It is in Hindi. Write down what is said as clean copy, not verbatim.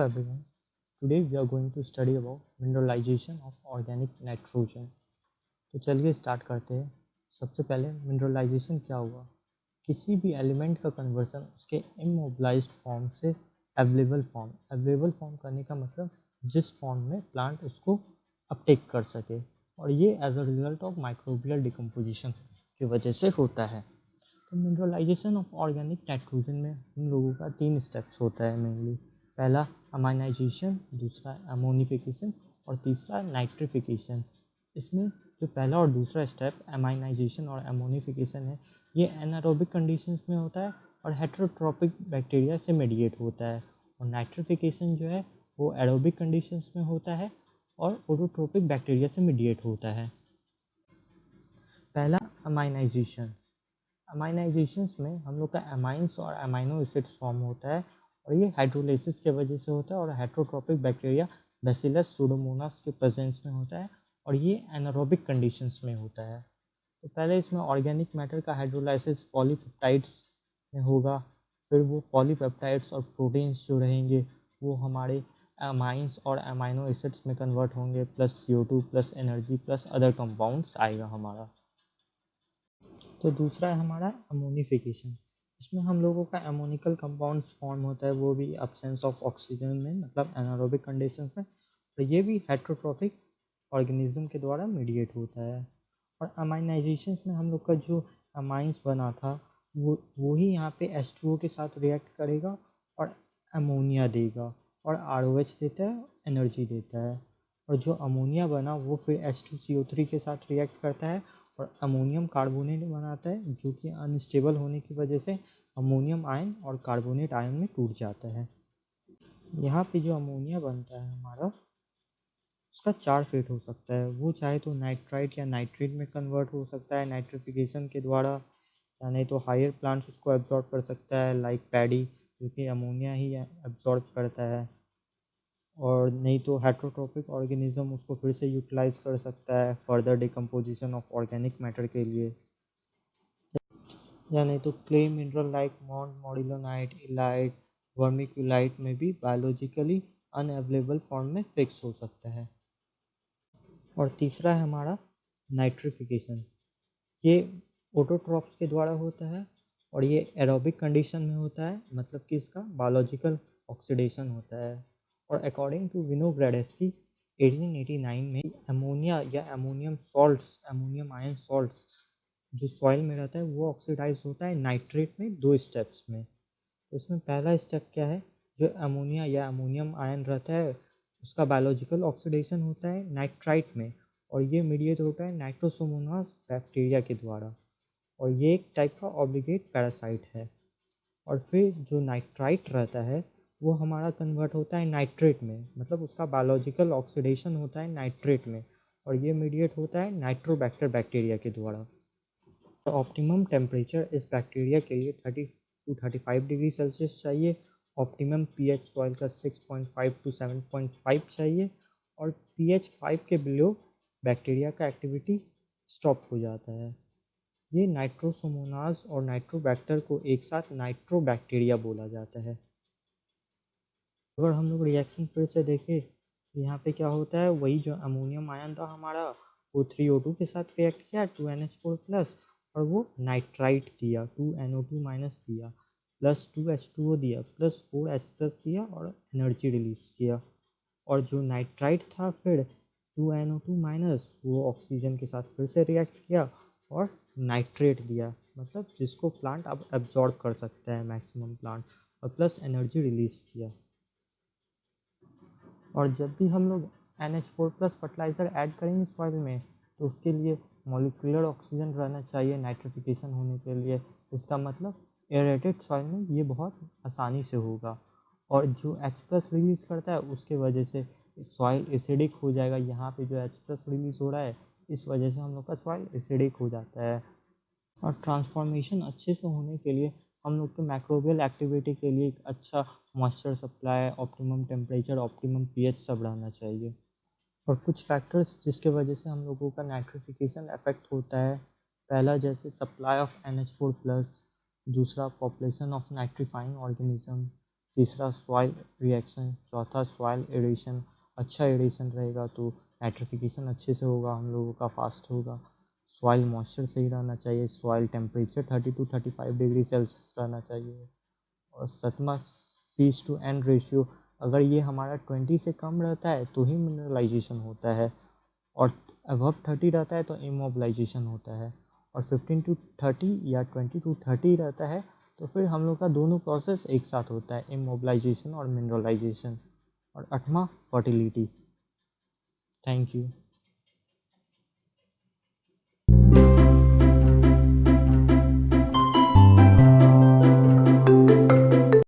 everyone. Today we are going to study about mineralization of organic nitrogen. तो चलिए स्टार्ट करते हैं। सबसे पहले मिनरलाइजेशन क्या हुआ? किसी भी एलिमेंट का कन्वर्जन उसके इमोबिलाइज्ड फॉर्म से अवेलेबल फॉर्म करने का मतलब जिस फॉर्म में प्लांट उसको अपटेक कर सके, और ये as a result of microbial decomposition की वजह से होता है। तो मिनरलाइजेशन ऑफ ऑर्गेनिक नाइट्रोजन में हम लोगों का 3 स्टेप्स होता है मेनली। पहला अमाइनाइजेशन, दूसरा अमोनिफिकेशन और तीसरा नाइट्रिफिकेशन। इसमें जो पहला और दूसरा स्टेप अमाइनाइजेशन और अमोनिफिकेशन है, ये एनारोबिक कंडीशंस में होता है और हेटेरोट्रॉपिक बैक्टीरिया से मेडिएट होता है, और नाइट्रिफिकेशन जो है वो एरोबिक कंडीशंस में होता है और ऑटोट्रोपिक बैक्टीरिया से मेडिएट होता है। पहला अमाइनाइजेशन। अमाइनाइजेशंस में हम लोग का अमाइंस और अमाइनो एसिड्स फॉर्म होता है, और ये हाइड्रोलाइसिस के वजह से होता है और हेटेरोट्रॉपिक बैक्टीरिया बैसिलस सूडोमोनास के प्रेजेंस में होता है, और ये एनारोबिक कंडीशंस में होता है। तो पहले इसमें ऑर्गेनिक मैटर का हाइड्रोलाइसिस पॉलीपेप्टाइड्स में होगा, फिर वो पॉलीपेप्टाइड्स और प्रोटीन्स जो रहेंगे वो हमारे अमाइंस और अमाइनो एसिड्स में कन्वर्ट होंगे, plus CO2 plus energy plus other compounds आएगा हमारा। तो दूसरा है हमारा अमोनिफिकेशन। इसमें हम लोगों का अमोनिकल कंपाउंड्स फॉर्म होता है, वो भी एब्सेंस ऑफ ऑक्सीजन में, मतलब एनारोबिक कंडीशंस में, और ये भी हेटेरोट्रॉपिक ऑर्गेनिज्म के द्वारा मीडिएट होता है। और अमाइनाइजेशन में हम लोग का जो अमाइंस बना था वो ही यहाँ पे H2O के साथ रिएक्ट करेगा और अमोनिया देगा, और ROH देता है, एनर्जी देता है। और जो अमोनिया बना वो फिर H2CO3 के साथ रिएक्ट करता है और अमोनियम कार्बोनेट बनाता है, जो कि अनस्टेबल होने की वजह से अमोनियम आयन और कार्बोनेट आयन में टूट जाता है। यहाँ पे जो अमोनिया बनता है हमारा, उसका 4 फेट हो सकता है। वो चाहे तो नाइट्राइट या नाइट्रेट में कन्वर्ट हो सकता है नाइट्रिफिकेशन के द्वारा, या नहीं तो हायर प्लांट्स उसको एब्जॉर्ब कर सकता है लाइक पैडी, जो कि अमोनिया ही एब्जॉर्ब करता है, और नहीं तो हेटेरोट्रॉपिक ऑर्गेनिज्म उसको फिर से यूटिलाइज कर सकता है further decomposition of organic matter के लिए, या नहीं तो clay mineral like montmorillonite, vermiculite में भी बायोलॉजिकली अनअवेलेबल फॉर्म में फिक्स हो सकता है। और तीसरा है हमारा नाइट्रिफिकेशन। ये ऑटोट्रॉप्स के द्वारा होता है और ये एरोबिक कंडीशन में होता है, मतलब कि इसका बायोलॉजिकल ऑक्सीडेशन होता है। और अकॉर्डिंग टू विनोग्रेडस्की 1889 में अमोनिया या अमोनियम आयन सॉल्ट्स जो सॉइल में रहता है वो ऑक्सीडाइज होता है नाइट्रेट में 2 स्टेप्स में। तो इसमें पहला स्टेप क्या है, जो अमोनिया या अमोनियम आयन रहता है उसका बायोलॉजिकल ऑक्सीडेशन होता है नाइट्राइट में, और ये मीडिएट होता है नाइट्रोसोमोनास बैक्टीरिया के द्वारा, और ये एक टाइप का ऑब्लिगेट पैरासाइट है। और फिर जो नाइट्राइट रहता है वो हमारा कन्वर्ट होता है नाइट्रेट में, मतलब उसका बायोलॉजिकल ऑक्सीडेशन होता है नाइट्रेट में, और ये मीडिएट होता है नाइट्रोबैक्टर बैक्टीरिया के द्वारा। ऑप्टिमम टेम्परेचर इस बैक्टीरिया के लिए 30 to 35 डिग्री सेल्सियस चाहिए। ऑप्टिमम pH सॉइल का 6.5 to 7.5 चाहिए, और pH 5 के बिलो बैक्टीरिया का एक्टिविटी स्टॉप हो जाता है। ये नाइट्रोसोमोनास और नाइट्रोबैक्टर को एक साथ नाइट्रोबैक्टीरिया बोला जाता है। अगर हम लोग रिएक्शन फिर से देखें, यहाँ पे क्या होता है, वही जो अमोनियम आयन था हमारा वो 3O2 के साथ रिएक्ट किया 2NH4 प्लस, और वो नाइट्राइट दिया 2NO2 माइनस दिया, प्लस 2H2O दिया, प्लस 4H प्लस दिया, और एनर्जी रिलीज किया। और जो नाइट्राइट था फिर 2NO2 माइनस वो ऑक्सीजन के साथ फिर से रिएक्ट किया और नाइट्रेट दिया, मतलब जिसको प्लांट अब एब्जॉर्ब कर सकता है मैक्सिमम प्लांट, और प्लस एनर्जी रिलीज किया। और जब भी हम लोग NH4 प्लस फर्टिलाइज़र ऐड करेंगे सॉइल में, तो उसके लिए मॉलिक्यूलर ऑक्सीजन रहना चाहिए नाइट्रिफिकेशन होने के लिए। इसका मतलब एरेटेड सॉइल में ये बहुत आसानी से होगा, और जो H प्लस रिलीज़ करता है उसके वजह से सॉइल एसिडिक हो जाएगा। यहाँ पे जो H प्लस रिलीज़ हो रहा है इस वजह से हम लोग का सॉइल एसिडिक हो जाता है। और ट्रांसफॉर्मेशन अच्छे से होने के लिए हम लोग के माइक्रोबियल एक्टिविटी के लिए एक अच्छा moisture supply, optimum temperature, optimum pH सब रहना चाहिए। और कुछ फैक्टर्स जिसके वजह से हम लोगों का नाइट्रिफिकेशन इफेक्ट होता है, पहला जैसे सप्लाई ऑफ NH4 प्लस, दूसरा पॉपुलेशन ऑफ नाइट्रीफाइंग ऑर्गेनिज्म, तीसरा सॉइल रिएक्शन, चौथा सॉइल एरेशन। अच्छा एरेशन रहेगा तो नाइट्रिफिकेशन अच्छे से होगा, हम लोगों का फास्ट होगा। सॉइल मॉइस्चर सही रहना चाहिए, soil temperature 30 to 35 degree Celsius रहना चाहिए। और सातवां सीज टू एन रेशियो, अगर ये हमारा 20 से कम रहता है तो ही मिनरलाइजेशन होता है, और अबव 30 रहता है तो इमोबिलाइजेशन होता है, और 15 to 30 या 20 to 30 रहता है तो फिर हम लोग का दोनों प्रोसेस एक साथ होता है, इमोबिलाइजेशन और मिनरलाइजेशन। और 8वां फर्टिलिटी। Thank you.